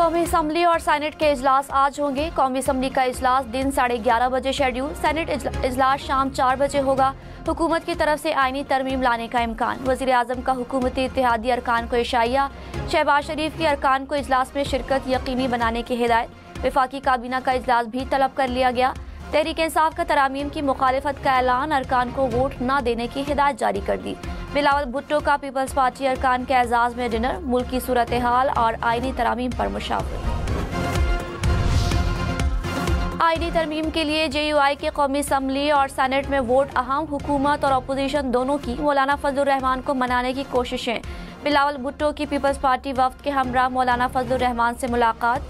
कौमी असम्बली और सेनेट के इजलास आज होंगे। कौमी असम्बली का इजलास दिन 11:30 बजे शेड्यूल, सेनेट इजलास शाम 4 बजे होगा। हुकूमत की तरफ से आईनी तरमीम लाने का इम्कान। वज़ीर आज़म का हुकूमती इत्तेहादी अरकान को इशाइया। शहबाज शरीफ के अरकान को इजलास में शिरकत यकीनी बनाने की हिदायत। वफाकी काबीना का इजलास भी तलब कर लिया गया। तहरीक इंसाफ का तरामीम की मुखालिफत का ऐलान, अरकान को वोट न देने की हिदायत जारी कर दी। बिलावल भुट्टो का पीपल्स पार्टी अरकान के एजाज में डिनर, मुल्क की सूरत हाल और आईनी तरामीम पर मुशावरत। आईनी तरमीम के लिए JUI के कौमी असम्बली और सेनेट में वोट अहम। हुकूमत और अपोजिशन दोनों की मौलाना फजलुर रहमान को मनाने की कोशिशें। बिलावल भुट्टो की पीपल्स पार्टी वफ्द के हमरा मौलाना फजलुर रहमान से मुलाकात।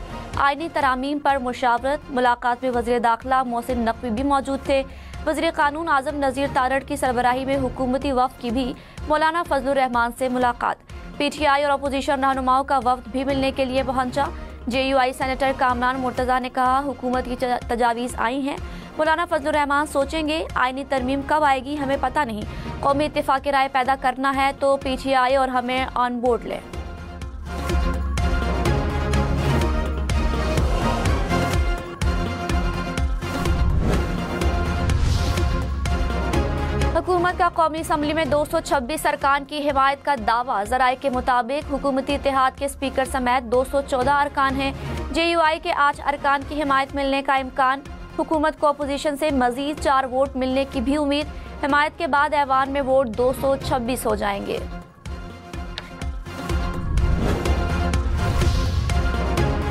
आईनी तरामीम पर मुशावरत। मुलाकात में वज़ीर दाखिला मोहसिन नकवी भी मौजूद थे। वज़ीर कानून आज़म नज़ीर तारड़ की सरबराही में हुकूमती वफ्द की भी मौलाना फजलुर रहमान से मुलाकात। PTI और अपोजिशन रहनुमाओं का वफ्द भी मिलने के लिए पहुंचा। JUI सेनेटर कामरान मुर्तज़ा ने कहा, हुकूमत की तजावीज़ आई हैं, मौलाना फजलुर रहमान सोचेंगे। आईनी तरमीम कब आएगी हमें पता नहीं। कौमी इत्तेफाक राय पैदा करना है तो PTI और हमें ऑन बोर्ड लें। हुकूमत का कौमी असम्बली में 226 अरकान की हिमायत का दावा। ज़राए के मुताबिक हुकूमती इत्तेहाद के स्पीकर समेत 214 अरकान हैं। JUI के 8 अरकान की हिमायत मिलने का इम्कान। हुकूमत को अपोजिशन से मजीद 4 वोट मिलने की भी उम्मीद। हिमायत के बाद ऐवान में वोट 226 हो जाएंगे।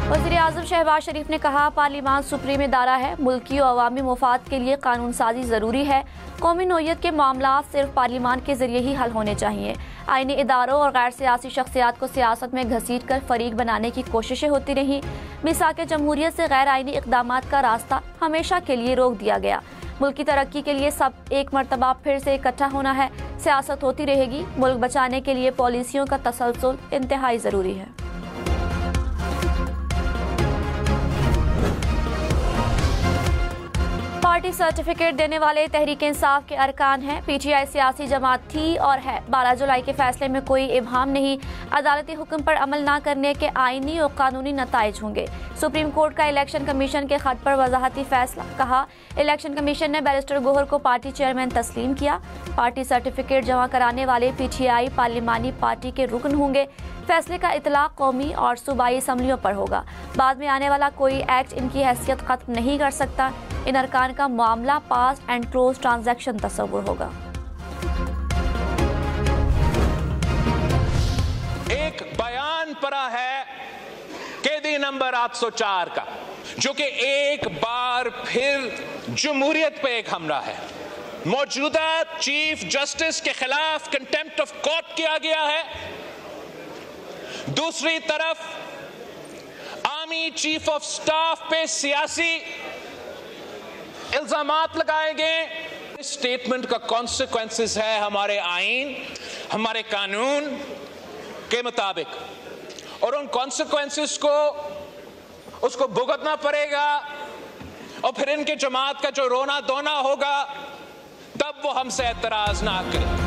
वज़ीर आज़म शहबाज शरीफ ने कहा, पार्लियामान सुप्रीम इदारा है, मुल्की और अवामी मुफाद के लिए कानून साजी ज़रूरी है। कौमी नौयत के मामला सिर्फ पार्लियामान के जरिए ही हल होने चाहिए। आईनी इदारों और गैर सियासी शख्सियात को सियासत में घसीट कर फरीक बनाने की कोशिशें होती रहीं। मिसाक जमहूरियत से गैर आईनी इक़दामात का रास्ता हमेशा के लिए रोक दिया गया। मुल्क की तरक्की के लिए सब एक मरतबा फिर से इकट्ठा होना है। सियासत होती रहेगी। मुल्क बचाने के लिए पॉलिसियों का तसलसल इंतहाई ज़रूरी है। पार्टी सर्टिफिकेट देने वाले तहरीक इंसाफ के अरकान हैं। PTI सियासी जमात थी और है। 12 जुलाई के फैसले में कोई इबहाम नहीं। अदालती हुक्म पर अमल न करने के आईनी और कानूनी नताइज होंगे। सुप्रीम कोर्ट का इलेक्शन कमीशन के खत पर वजाहती फैसला। कहा, इलेक्शन कमीशन ने बैरिस्टर गोहर को पार्टी चेयरमैन तस्लीम किया। पार्टी सर्टिफिकेट जमा कराने वाले PTI पार्लिमानी पार्टी के रुकन होंगे। फैसले का इतलाक कौमी और सूबाई असम्बलियों पर होगा। बाद में आने वाला कोई एक्ट इनकी हैसियत खत्म नहीं कर सकता। इन अरकान का मामला पास एंड क्लोज ट्रांजैक्शन तस्वुर होगा। एक बयान पड़ा है कैदी नंबर 804 का, जो कि एक बार फिर जमहूरियत पे एक हमला है। मौजूदा चीफ जस्टिस के खिलाफ कंटेम्प्ट ऑफ कोर्ट किया गया है। दूसरी तरफ आर्मी चीफ ऑफ स्टाफ पे सियासी इल्जामात लगाए गए। इस स्टेटमेंट का कॉन्सिक्वेंसेस है हमारे आईन, हमारे कानून के मुताबिक, और उन कॉन्सिक्वेंसेस को उसको भुगतना पड़ेगा। और फिर इनके जमात का जो रोना धोना होगा, तब वो हमसे एतराज ना करें।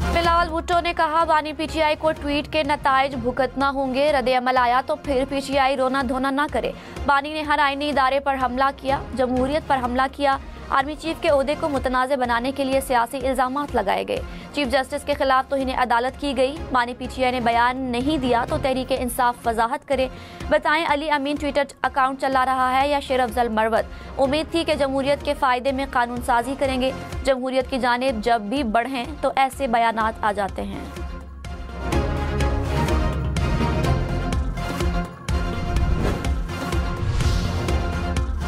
बिलावल भुट्टो ने कहा, बानी PTI को ट्वीट के नताइज भुगतना होंगे। रद्द अमल आया तो फिर PTI रोना धोना ना करे। बानी ने हर आईनी इदारे पर हमला किया, जमहूरियत पर हमला किया। आर्मी चीफ के ओहदे को मुतनाज़ बनाने के लिए सियासी इल्जामात लगाए गए। चीफ जस्टिस के खिलाफ तो इन्हें अदालत की गई। बानी PTI ने बयान नहीं दिया तो तहरीक इंसाफ वजाहत करे। बताएं, अली अमीन ट्विटर अकाउंट चला रहा है या शेर अफजल मरवत? उम्मीद थी कि जमहूरियत के फ़ायदे में कानून साजी करेंगे। जमहूरियत की जानिब जब भी बढ़ें तो ऐसे बयानात आ जाते हैं।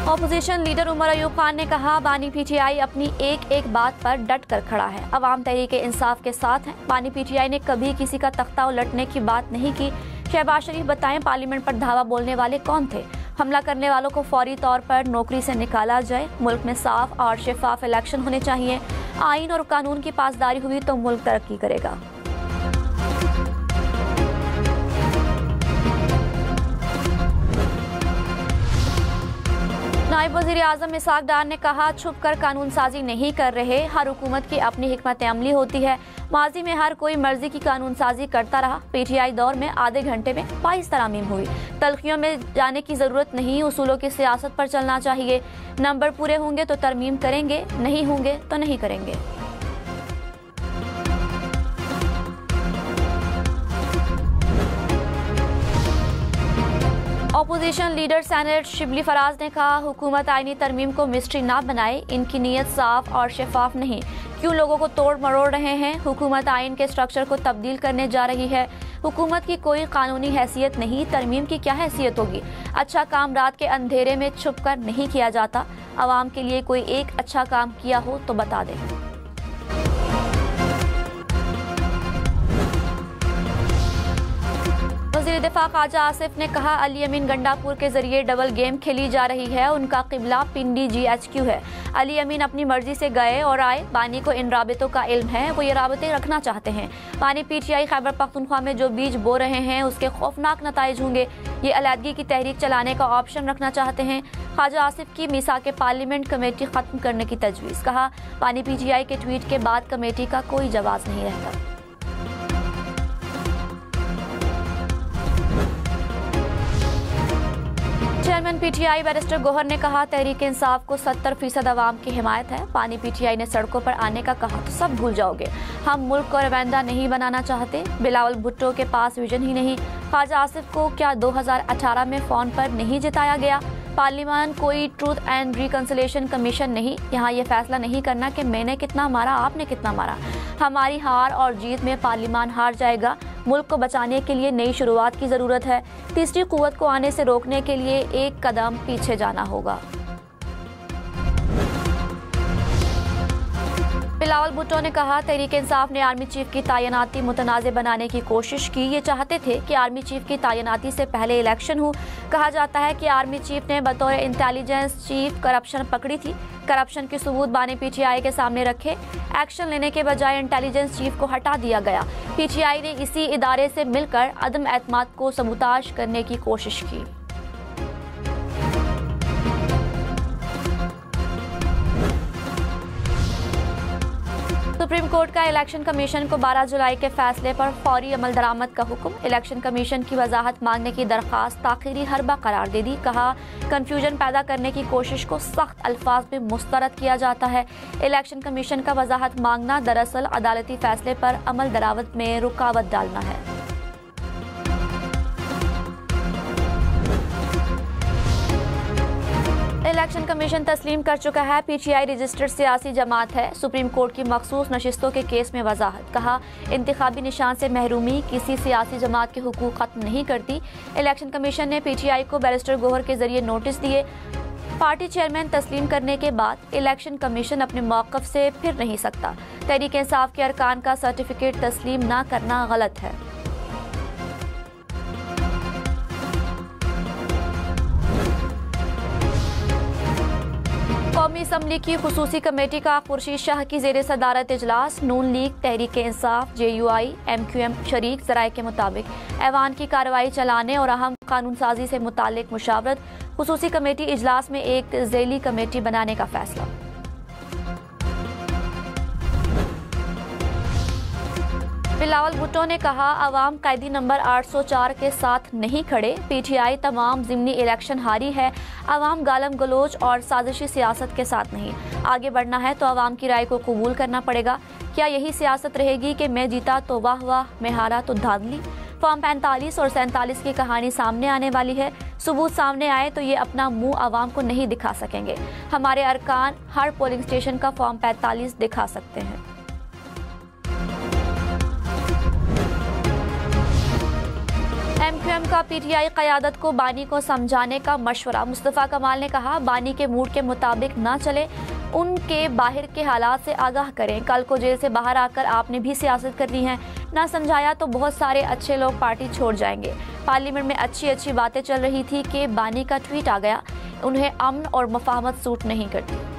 अपोजिशन लीडर उमर अयूब खान ने कहा, बानी PTI अपनी एक एक बात पर डट कर खड़ा है। अवाम तहरीक इंसाफ के साथ है। बानी PTI ने कभी किसी का तख्ता उलटने की बात नहीं की। शहबाज शरीफ बताएं, पार्लियामेंट पर धावा बोलने वाले कौन थे? हमला करने वालों को फौरी तौर पर नौकरी से निकाला जाए। मुल्क में साफ और शफाफ इलेक्शन होने चाहिए। आइन और कानून की पासदारी हुई तो मुल्क तरक्की करेगा। नायब वज़ीर आज़म इसहाक डार ने कहा, छुप कर कानून साजी नहीं कर रहे, हर हुकूमत की अपनी हिकमत अमली होती है। माजी में हर कोई मर्जी की कानून साजी करता रहा। PTI दौर में आधे घंटे में 22 तरमीम हुई। तलखियों में जाने की जरूरत नहीं, उसूलों की सियासत पर चलना चाहिए। नंबर पूरे होंगे तो तरमीम करेंगे, नहीं होंगे तो नहीं करेंगे। Opposition leader senate Shibli Faraz ने कहा, हुकूमत आईनी तरमीम को मिस्ट्री ना बनाए, इनकी नीयत साफ और शफाफ नहीं। क्यों लोगों को तोड़ मरोड़ रहे हैं? हुकूमत आइन के स्ट्रक्चर को तब्दील करने जा रही है। हुकूमत की कोई कानूनी हैसियत नहीं, तरमीम की क्या हैसियत होगी? अच्छा काम रात के अंधेरे में छुप कर नहीं किया जाता। आवाम के लिए कोई एक अच्छा काम किया हो तो बता दें। वज़ीर दिफा ख्वाजा आसिफ ने कहा, अली अमीन गंडापुर के जरिए डबल गेम खेली जा रही है। उनका किबला पिंडी GHQ है। अली अमीन अपनी मर्जी से गए और आए। बानी को इन राबितों का इल्म है, वो ये राबिते रखना चाहते हैं। बानी PTI खैबर पख्तूनख्वा में जो बीज बो रहे हैं उसके खौफनाक नताइज होंगे। ये अलहदगी की तहरीक चलाने का ऑप्शन रखना चाहते हैं। ख्वाजा आसिफ की मीसाक पार्लियामेंट कमेटी खत्म करने की तजवीज़। कहा, बानी PTI के ट्वीट के बाद कमेटी का कोई जवाब नहीं रहता। चेयरमैन PTI बैरिस्टर गौहर ने कहा, तहरीक इंसाफ को 70% अवाम की हिमायत है। पानी PTI ने सड़कों पर आने का कहा तो सब भूल जाओगे। हम मुल्क को रवांदा नहीं बनाना चाहते। बिलावल भुट्टो के पास विजन ही नहीं। ख्वाजा आसिफ को क्या 2018 में फोन पर नहीं जिताया गया? पार्लियामान कोई ट्रूथ एंड रिकंसिलिएशन कमीशन नहीं। यहाँ ये फैसला नहीं करना कि मैंने कितना मारा, आपने कितना मारा। हमारी हार और जीत में पार्लियामान हार जाएगा। मुल्क को बचाने के लिए नई शुरुआत की जरूरत है। तीसरी कुव्वत को आने से रोकने के लिए एक कदम पीछे जाना होगा। बिलावल भुट्टो ने कहा, तहरीक इंसाफ ने आर्मी चीफ की तैनाती मुतनाज़ बनाने की कोशिश की। ये चाहते थे कि आर्मी चीफ की तैनाती से पहले इलेक्शन हो। कहा जाता है कि आर्मी चीफ ने बतौर इंटेलिजेंस चीफ करप्शन पकड़ी थी। करप्शन के सबूत बानी PTI के सामने रखे। एक्शन लेने के बजाय इंटेलिजेंस चीफ को हटा दिया गया। PTI ने इसी इदारे से मिलकर अदम एतमाद को सबूताज करने की कोशिश की। सुप्रीम कोर्ट का इलेक्शन कमीशन को 12 जुलाई के फैसले पर फौरी अमल दरामद का हुक्म। इलेक्शन कमीशन की वजाहत मांगने की दरख्वास्त ताखीरी हरबा करार दे दी। कहा, कंफ्यूजन पैदा करने की कोशिश को सख्त अल्फाज में मुस्तरद किया जाता है। इलेक्शन कमीशन का वजाहत मांगना दरअसल अदालती फैसले पर अमल दरामद में रुकावट डालना है। इलेक्शन कमीशन तस्लीम कर चुका है, PTI रजिस्टर्ड सियासी जमात है। सुप्रीम कोर्ट की मखसूस नशिस्तों के केस में वजाहत। कहा, इंतखाबी निशान से महरूमी किसी सियासी जमात के हुकूक खत्म नहीं करती। इलेक्शन कमीशन ने PTI को बैरिस्टर गौहर के जरिए नोटिस दिए। पार्टी चेयरमैन तस्लीम करने के बाद इलेक्शन कमीशन अपने मौक़िफ़ से फिर नहीं सकता। तहरीक इंसाफ के अरकान का सर्टिफिकेट तस्लीम न करना गलत है। कौमी असम्बली की खुसूसी कमेटी का खुर्शीद शाह की जेर सदारत इजलास। नून league, Tehreek Insaf, JUI, MQM शरीक। ज़राए के मुताबिक ऐवान की कार्रवाई चलाने और अहम कानून साजी से मुतालिक मुशावरत। खुसूसी कमेटी इजलास में एक ज़ैली कमेटी बनाने का फैसला। बिलावल भुट्टो ने कहा, अवाम कैदी नंबर 804 के साथ नहीं खड़े। PTI तमाम ज़िमनी इलेक्शन हारी है। अवाम गालम गलोच और साजिशी सियासत के साथ नहीं। आगे बढ़ना है तो अवाम की राय को कबूल करना पड़ेगा। क्या यही सियासत रहेगी कि मैं जीता तो वाह वाह, मैं हारा तो धांधली? फॉर्म 45 और 47 की कहानी सामने आने वाली है। सबूत सामने आए तो ये अपना मुंह अवाम को नहीं दिखा सकेंगे। हमारे अरकान हर पोलिंग स्टेशन का फॉर्म 45 दिखा सकते हैं। MQM का PTI क़यादत को बानी को समझाने का मशवरा। मुस्तफ़ा कमाल ने कहा, बानी के मूड के मुताबिक ना चले, उनके बाहर के हालात से आगाह करें। कल को जेल से बाहर आकर आपने भी सियासत करनी है। ना समझाया तो बहुत सारे अच्छे लोग पार्टी छोड़ जाएंगे। पार्लियामेंट में अच्छी अच्छी बातें चल रही थी कि बानी का ट्वीट आ गया। उन्हें अमन और मफाहमत सूट नहीं करती।